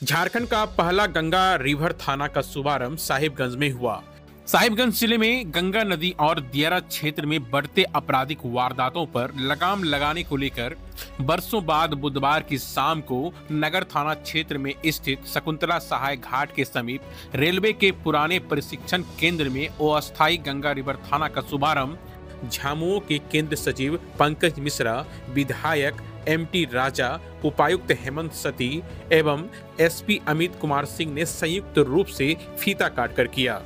झारखंड का पहला गंगा रिवर थाना का शुभारंभ साहिबगंज में हुआ। साहिबगंज जिले में गंगा नदी और दियारा क्षेत्र में बढ़ते आपराधिक वारदातों पर लगाम लगाने को लेकर बरसों बाद बुधवार की शाम को नगर थाना क्षेत्र में स्थित शकुंतला सहाय घाट के समीप रेलवे के पुराने प्रशिक्षण केंद्र में अस्थायी गंगा रिवर थाना का शुभारंभ झामुमो के केंद्र सचिव पंकज मिश्रा, विधायक एमटी राजा, उपायुक्त हेमंत सती एवं एसपी अमित कुमार सिंह ने संयुक्त रूप से फीता काटकर किया।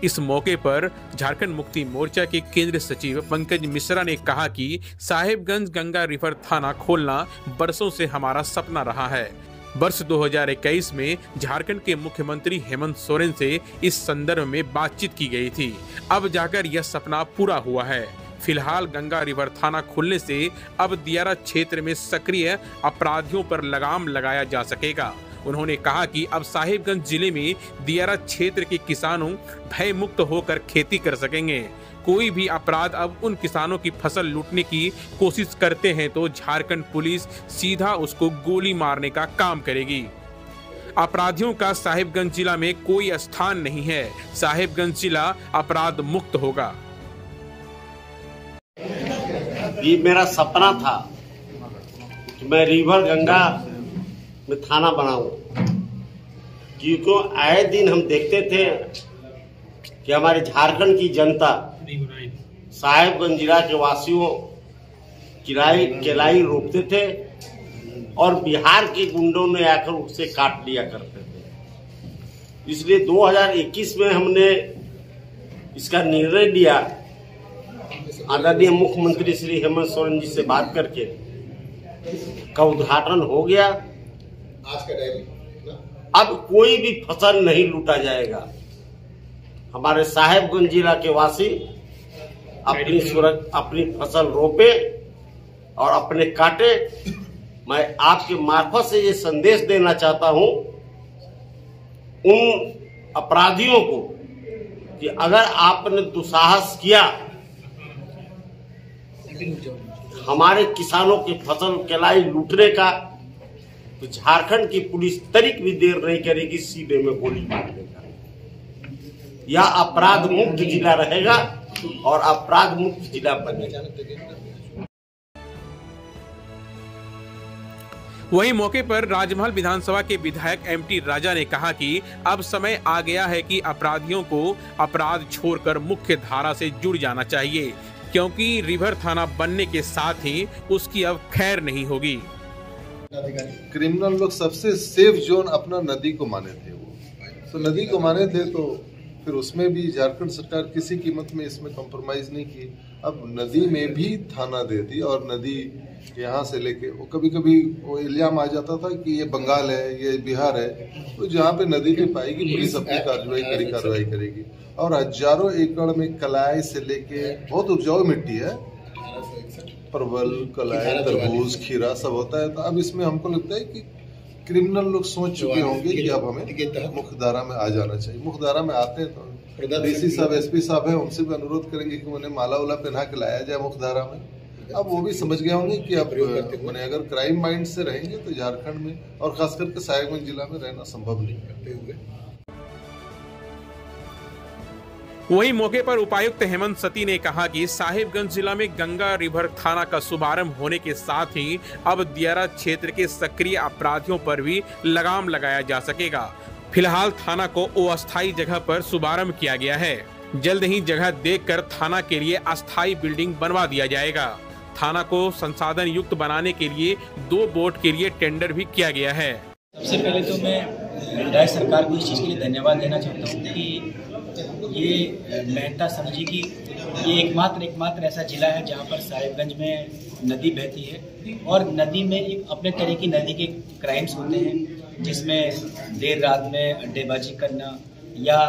इस मौके पर झारखंड मुक्ति मोर्चा के केंद्रीय सचिव पंकज मिश्रा ने कहा कि साहिबगंज गंगा रिवर थाना खोलना बरसों से हमारा सपना रहा है। वर्ष 2021 में झारखंड के मुख्यमंत्री हेमंत सोरेन से इस संदर्भ में बातचीत की गई थी। अब जाकर यह सपना पूरा हुआ है। फिलहाल गंगा रिवर थाना खुलने से अब दियारा क्षेत्र में सक्रिय अपराधियों पर लगाम लगाया जा सकेगा। उन्होंने कहा कि अब साहिबगंज जिले में दियारा क्षेत्र के किसानों भय मुक्त होकर खेती कर सकेंगे। कोई भी अपराध अब उन किसानों की फसल लूटने की कोशिश करते हैं तो झारखंड पुलिस सीधा उसको गोली मारने का काम करेगी। अपराधियों का साहिबगंज जिला में कोई स्थान नहीं है। साहिबगंज जिला अपराध मुक्त होगा। ये मेरा सपना था कि मैं रिवर गंगा में थाना बनाऊं, क्योंकि आए दिन हम देखते थे कि हमारे झारखंड की जनता साहिबगंज जिला के वासियों केलाई रोकते थे और बिहार के गुंडों ने आकर उससे काट लिया करते थे। इसलिए 2021 में हमने इसका निर्णय लिया, आदरणीय मुख्यमंत्री श्री हेमंत सोरेन जी से बात करके का उद्घाटन हो गया। अब कोई भी फसल नहीं लूटा जाएगा। हमारे साहिबगंज जिला के वासी अपनी फसल रोपे और अपने काटे। मैं आपके मार्फत से ये संदेश देना चाहता हूं उन अपराधियों को कि अगर आपने दुस्साहस किया हमारे किसानों की फसल केलाई लूटने का, तो झारखंड की पुलिस तनिक भी देर नहीं करेगी, सीधे में गोली मार देगा। यह अपराध मुक्त जिला रहेगा और अपराध मुक्त जिला बनेगा। वहीं मौके पर राजमहल विधानसभा के विधायक एमटी राजा ने कहा कि अब समय आ गया है कि अपराधियों को अपराध छोड़कर मुख्य धारा से जुड़ जाना चाहिए, क्योंकि रिवर थाना बनने के साथ ही उसकी अब खैर नहीं होगी। क्रिमिनल लोग सबसे सेफ जोन अपना नदी को माने थे। वो तो नदी को माने थे, तो फिर उसमें भी झारखंड सरकार किसी कीमत में इसमें कॉम्प्रोमाइज नहीं की। अब नदी में भी थाना दे दी और नदी यहाँ से लेके वो कभी कभी वो इल्जाम आ जाता था कि ये बंगाल है, ये बिहार है, तो जहाँ पे नदी नहीं पाएगी पुलिस अपनी कार्रवाई करेगी। और हजारों एकड़ में कलाई से लेके बहुत उपजाऊ मिट्टी है, परवल, कलाई, तरबूज, खीरा सब होता है। तो अब इसमें हमको लगता है कि क्रिमिनल लोग सोच चुके होंगे कि अब हमें मुख्य धारा में आ जाना चाहिए। मुख्य धारा में आते हैं तो डीसी साहब, एसपी साहब है, उनसे भी अनुरोध करेंगे कि उन्हें माला उला पहना के लाया जाए मुख्य धारा में। अब वो भी समझ गए होंगे कि अब मैंने अगर क्राइम माइंड से रहेंगे तो झारखंड में और खास करके साहिबगंज जिला में रहना संभव नहीं है। वहीं मौके पर उपायुक्त हेमंत सती ने कहा कि साहिबगंज जिला में गंगा रिवर थाना का शुभारंभ होने के साथ ही अब दियारा क्षेत्र के सक्रिय अपराधियों पर भी लगाम लगाया जा सकेगा। फिलहाल थाना को अस्थायी जगह पर शुभारंभ किया गया है। जल्द ही जगह देखकर थाना के लिए अस्थायी बिल्डिंग बनवा दिया जाएगा। थाना को संसाधन युक्त बनाने के लिए 2 बोट के लिए टेंडर भी किया गया है। सबसे पहले तो मैं विधायक सरकार को इस चीज़ के लिए धन्यवाद देना चाहता हूँ कि ये मेहता समझी कि ये एकमात्र ऐसा जिला है जहाँ पर साहिबगंज में नदी बहती है और नदी में एक अपने तरह की नदी के क्राइम्स होते हैं, जिसमें देर रात में अड्डेबाजी करना या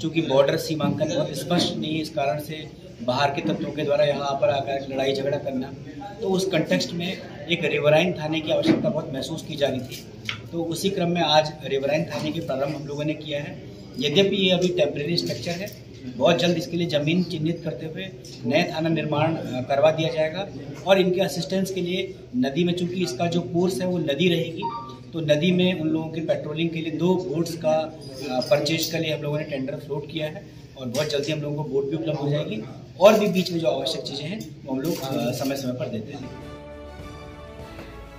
चूँकि बॉर्डर सीमांकन बहुत स्पष्ट नहीं है, इस कारण से बाहर के तत्वों के द्वारा यहाँ पर आकर लड़ाई झगड़ा करना। तो उस कंटेक्स्ट में एक रिवराइन थाने की आवश्यकता बहुत महसूस की जा रही थी। तो उसी क्रम में आज रिवराइन थाने के प्रारंभ हम लोगों ने किया है। यद्यपि ये अभी टेम्परेरी स्ट्रक्चर है, बहुत जल्द इसके लिए ज़मीन चिन्हित करते हुए नए थाना निर्माण करवा दिया जाएगा और इनके असिस्टेंस के लिए नदी में, चूँकि इसका जो कोर्स है वो नदी रहेगी, तो नदी में उन लोगों के पेट्रोलिंग के लिए 2 बोट्स का परचेज के लिए हम लोगों ने टेंडर फ्लोट किया है और बहुत जल्दी हम लोगों को बोट भी उपलब्ध हो जाएगी और भी बीच में जो आवश्यक चीज़ें हैं वो हम लोग समय समय पर देते हैं।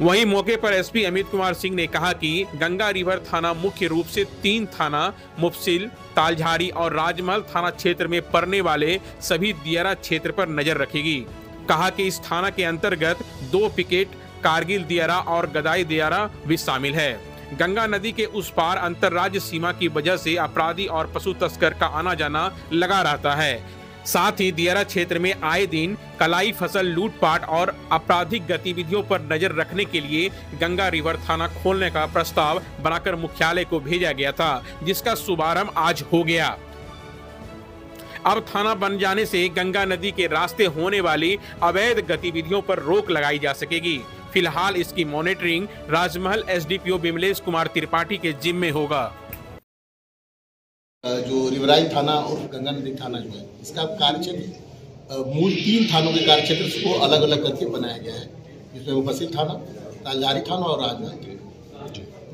वहीं मौके पर एसपी अमित कुमार सिंह ने कहा कि गंगा रिवर थाना मुख्य रूप से 3 थाना मुफसिल, तालझारी और राजमहल थाना क्षेत्र में पड़ने वाले सभी दियारा क्षेत्र पर नजर रखेगी। कहा कि इस थाना के अंतर्गत 2 पिकेट, कारगिल दियारा और गदाई दियारा भी शामिल है। गंगा नदी के उस पार अंतर्राज्य सीमा की वजह से अपराधी और पशु तस्कर का आना जाना लगा रहता है। साथ ही दियारा क्षेत्र में आए दिन कलाई फसल लूटपाट और आपराधिक गतिविधियों पर नजर रखने के लिए गंगा रिवर थाना खोलने का प्रस्ताव बनाकर मुख्यालय को भेजा गया था, जिसका शुभारंभ आज हो गया। अब थाना बन जाने से गंगा नदी के रास्ते होने वाली अवैध गतिविधियों पर रोक लगाई जा सकेगी। फिलहाल इसकी मॉनिटरिंग राजमहल एसडीपीओ बिमलेश कुमार त्रिपाठी के जिम्मे होगा। जो रिवराई थाना और गंगा नदी थाना जो है, इसका कार्यक्षेत्र मूल 3 थानों के कार्यक्षेत्र को अलग अलग करके बनाया गया है, जिसमें मुफस्सिल थाना, तालझारी थाना और राजमहल।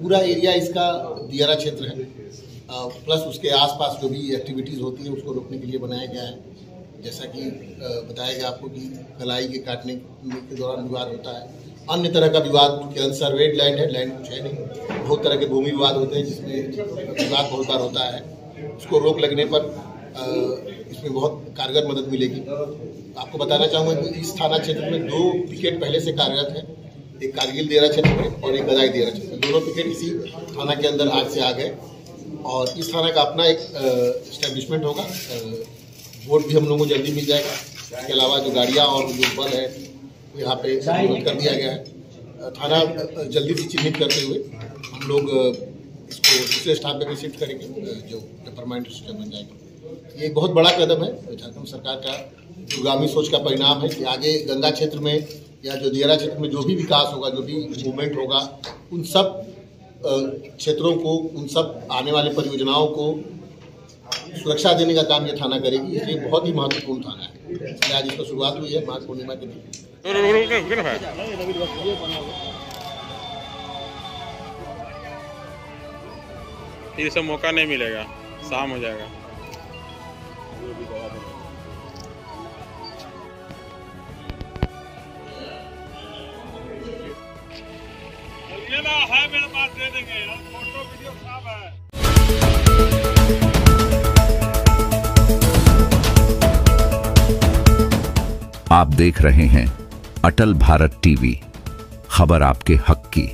पूरा एरिया इसका दियारा क्षेत्र है, प्लस उसके आसपास जो भी एक्टिविटीज़ होती है उसको रोकने के लिए बनाया गया है। जैसा कि बताया गया आपको कि कलाई के काटने के दौरान विवाद होता है, अन्य तरह का विवाद कि अनसर्वेड लैंड है, लैंड कुछ है नहीं, बहुत तरह के भूमि विवाद होते हैं जिसमें विवाद बहुत बार होता है। उसको रोक लगने पर इसमें बहुत कारगर मदद मिलेगी। आपको बताना चाहूँगा कि इस थाना क्षेत्र में 2 पिकेट पहले से कार्यरत है, एक कारगिल दियारा क्षेत्र में और एक गदाई दियारा क्षेत्र में। दोनों पिकेट इसी थाना के अंदर आज से आ गए और इस थाना का अपना एक एस्टेब्लिशमेंट होगा। वोट भी हम लोगों को जल्दी मिल जाएगा। इसके अलावा जो गाड़ियाँ और जो बल है यहाँ पे कर दिया गया है। थाना जल्दी से चिन्हित करते हुए हम लोग इसको दूसरे स्थान पर भी शिफ्ट करेंगे, जो परमानेंट सिस्टम बन जाएगा। ये एक बहुत बड़ा कदम है झारखंड सरकार का दूरगामी सोच का परिणाम है कि आगे गंगा क्षेत्र में या जो दियारा क्षेत्र में जो भी विकास होगा, जो भी मूवमेंट होगा, उन सब क्षेत्रों को, उन सब आने वाले परियोजनाओं को सुरक्षा देने का काम ये थाना करेगी। इसलिए बहुत ही महत्वपूर्ण थाना है। इसलिए आज इसकी शुरुआत हुई है माघ पूर्णिमा के दिन। ये सब मौका नहीं मिलेगा, शाम हो जाएगा। है मेरे पास, दे देंगे यार, फोटो वीडियो सब है। आप देख रहे हैं अटल भारत टीवी, खबर आपके हक की।